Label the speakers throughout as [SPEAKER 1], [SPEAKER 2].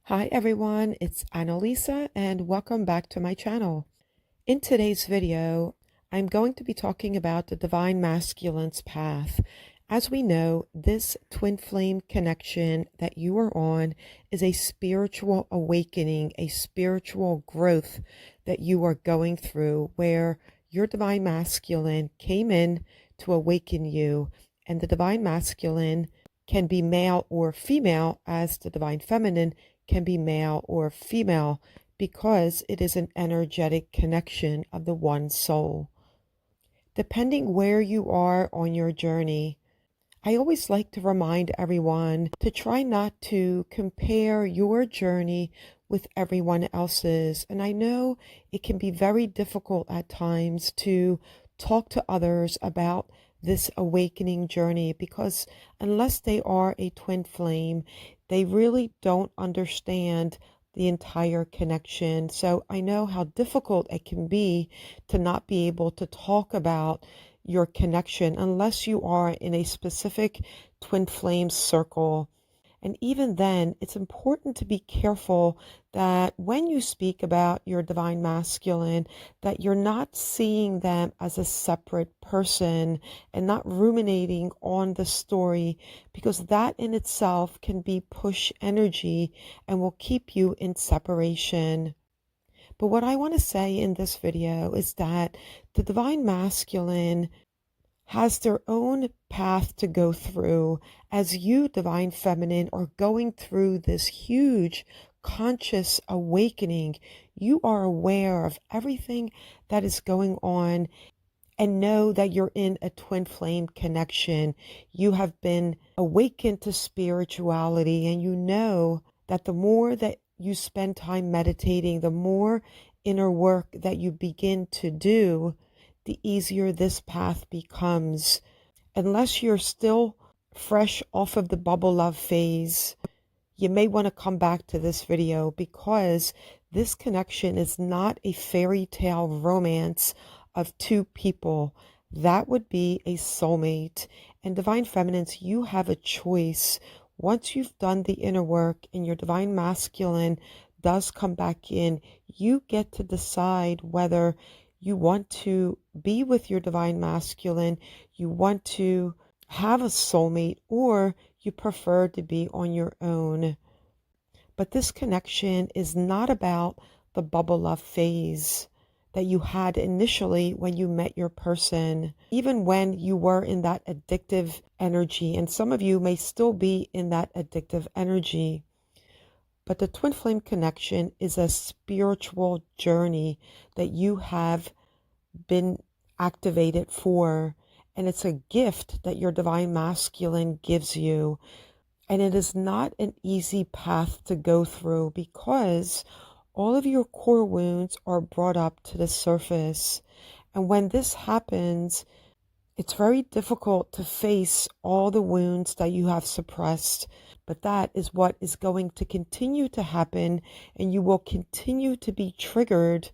[SPEAKER 1] Hi everyone, it's Annalisa and welcome back to my channel. In today's video, I'm going to be talking about the Divine Masculine's path. As we know, this twin flame connection that you are on is a spiritual awakening, a spiritual growth that you are going through where your Divine Masculine came in to awaken you, and the Divine Masculine can be male or female, as the Divine Feminine can be male or female, because it is an energetic connection of the one soul. Depending where you are on your journey, I always like to remind everyone to try not to compare your journey with everyone else's. And I know it can be very difficult at times to talk to others about this awakening journey because unless they are a twin flame, they really don't understand the entire connection. So I know how difficult it can be to not be able to talk about your connection unless you are in a specific twin flame circle. And even then, it's important to be careful that when you speak about your divine masculine, that you're not seeing them as a separate person and not ruminating on the story, because that in itself can be push energy and will keep you in separation. But what I want to say in this video is that the divine masculine has their own path to go through as you, Divine Feminine, are going through this huge conscious awakening. You are aware of everything that is going on and know that you're in a twin flame connection. You have been awakened to spirituality, and you know that the more that you spend time meditating, the more inner work that you begin to do, the easier this path becomes. Unless you're still fresh off of the bubble love phase, you may want to come back to this video because this connection is not a fairy tale romance of two people. That would be a soulmate. And Divine Feminines, you have a choice. Once you've done the inner work and your Divine Masculine does come back in, you get to decide whether you want to be with your Divine Masculine, you want to have a soulmate, or you prefer to be on your own. But this connection is not about the bubble love phase that you had initially when you met your person, even when you were in that addictive energy. And some of you may still be in that addictive energy. But the twin flame connection is a spiritual journey that you have been activated for. And it's a gift that your divine masculine gives you. And it is not an easy path to go through because all of your core wounds are brought up to the surface. And when this happens, it's very difficult to face all the wounds that you have suppressed. But that is what is going to continue to happen, and you will continue to be triggered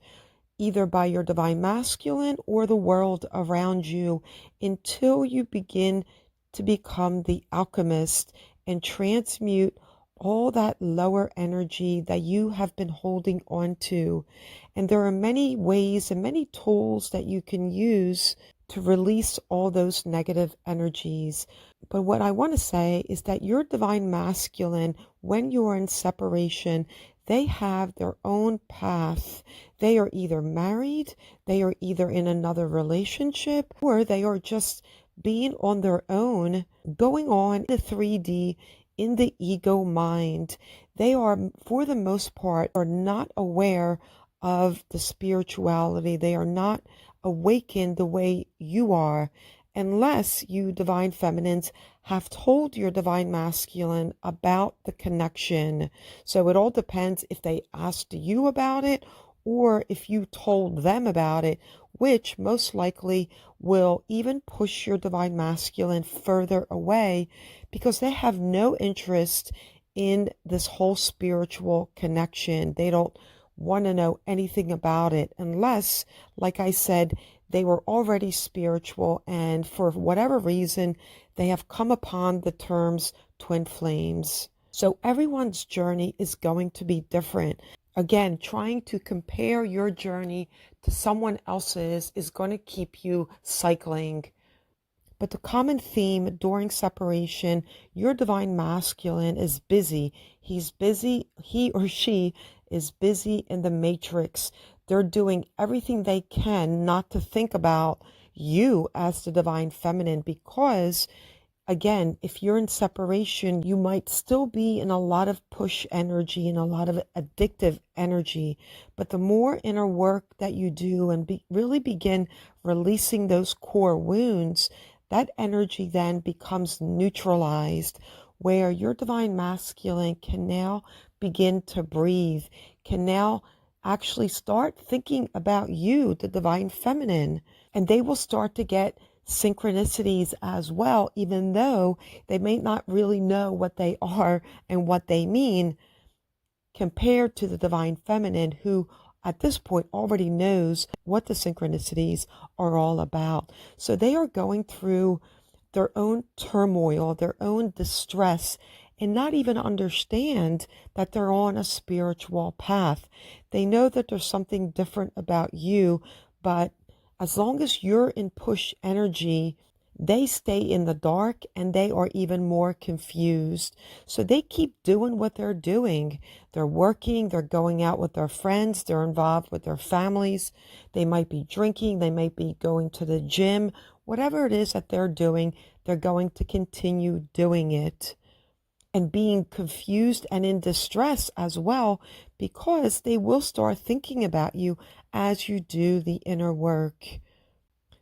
[SPEAKER 1] either by your divine masculine or the world around you until you begin to become the alchemist and transmute all that lower energy that you have been holding on to. And there are many ways and many tools that you can use to release all those negative energies. But what I want to say is that your divine masculine, when you are in separation, they have their own path. They are either married, they are either in another relationship, or they are just being on their own, going on the 3D in the ego mind. They are, for the most part, are not aware of the spirituality. They are not awakened the way you are, unless you divine feminines have told your divine masculine about the connection. So it all depends if they asked you about it or if you told them about it, which most likely will even push your divine masculine further away because they have no interest in this whole spiritual connection. They don't want to know anything about it unless, like I said, they were already spiritual and for whatever reason they have come upon the terms twin flames. So everyone's journey is going to be different. Again, trying to compare your journey to someone else's is going to keep you cycling. But the common theme during separation, your divine masculine is busy. He's busy, he or she is busy in the matrix. They're doing everything they can not to think about you as the divine feminine, because again, if you're in separation, you might still be in a lot of push energy and a lot of addictive energy. But the more inner work that you do and really begin releasing those core wounds, that energy then becomes neutralized, where your divine masculine can now begin to breathe, can now actually start thinking about you, the divine feminine, and they will start to get synchronicities as well, even though they may not really know what they are and what they mean, compared to the divine feminine, who at this point already knows what the synchronicities are all about. So they are going through their own turmoil, their own distress, and not even understand that they're on a spiritual path. They know that there's something different about you, but as long as you're in push energy, they stay in the dark and they are even more confused. So they keep doing what they're doing. They're working, they're going out with their friends, they're involved with their families. They might be drinking, they might be going to the gym. Whatever it is that they're doing, they're going to continue doing it and being confused and in distress as well, because they will start thinking about you as you do the inner work.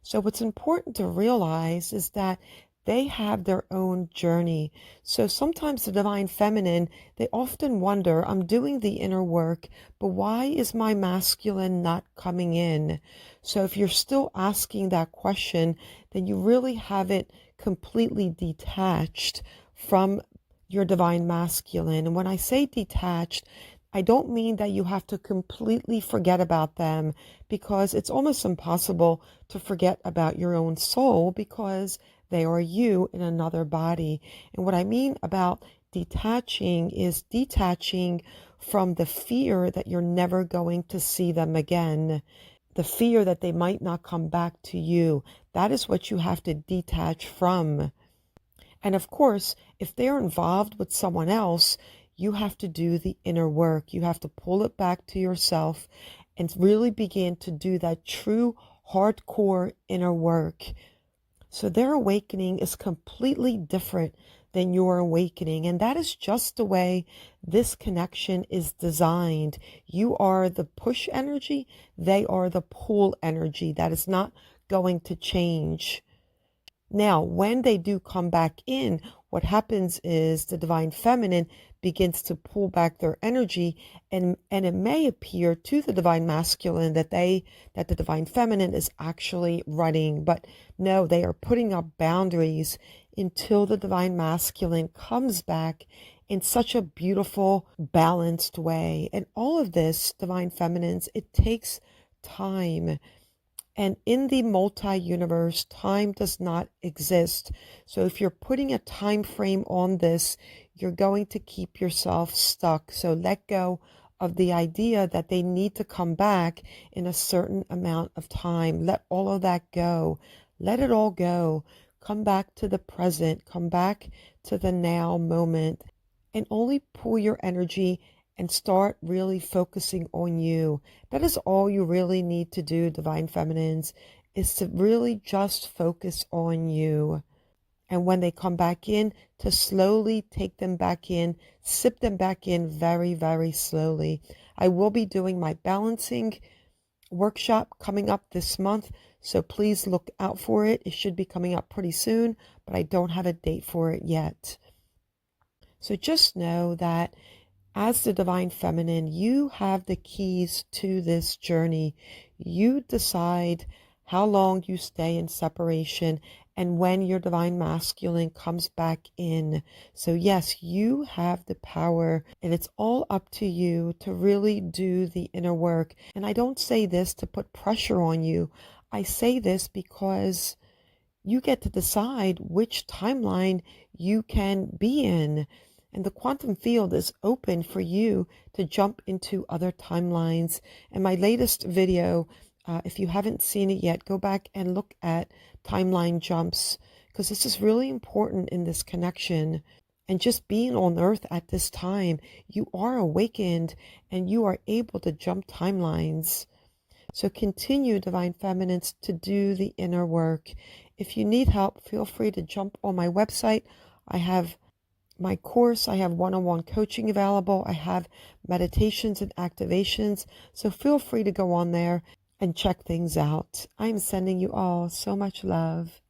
[SPEAKER 1] So what's important to realize is that they have their own journey. So sometimes the divine feminine, they often wonder, I'm doing the inner work, but why is my masculine not coming in? So if you're still asking that question, then you really haven't completely detached from your divine masculine. And when I say detached, I don't mean that you have to completely forget about them, because it's almost impossible to forget about your own soul, because they are you in another body. And what I mean about detaching is detaching from the fear that you're never going to see them again, the fear that they might not come back to you. That is what you have to detach from. And of course, if they're involved with someone else, you have to do the inner work. You have to pull it back to yourself and really begin to do that true hardcore inner work. So their awakening is completely different than your awakening. And that is just the way this connection is designed. You are the push energy. They are the pull energy. That is not going to change. Now, when they do come back in, what happens is the divine feminine begins to pull back their energy, and it may appear to the divine masculine that the divine feminine is actually running, but no, they are putting up boundaries until the divine masculine comes back in such a beautiful, balanced way. And all of this, divine feminines, it takes time. And in the multi-universe, time does not exist. So if you're putting a time frame on this, you're going to keep yourself stuck. So let go of the idea that they need to come back in a certain amount of time. Let all of that go. Let it all go. Come back to the present. Come back to the now moment. And only pull your energy and start really focusing on you. That is all you really need to do, divine feminines, is to really just focus on you. And when they come back in, to slowly take them back in, sip them back in very, very slowly. I will be doing my balancing workshop coming up this month, so please look out for it. It should be coming up pretty soon, but I don't have a date for it yet. So just know that as the divine feminine, you have the keys to this journey. You decide how long you stay in separation and when your divine masculine comes back in. So yes, you have the power, and it's all up to you to really do the inner work. And I don't say this to put pressure on you. I say this because you get to decide which timeline you can be in. And the quantum field is open for you to jump into other timelines. And my latest video, if you haven't seen it yet, go back and look at timeline jumps, because this is really important in this connection. And just being on earth at this time, you are awakened and you are able to jump timelines. So continue, Divine Feminines, to do the inner work. If you need help, feel free to jump on my website. I have my course, I have one-on-one coaching available, I have meditations and activations. So feel free to go on there and check things out. I'm sending you all so much love.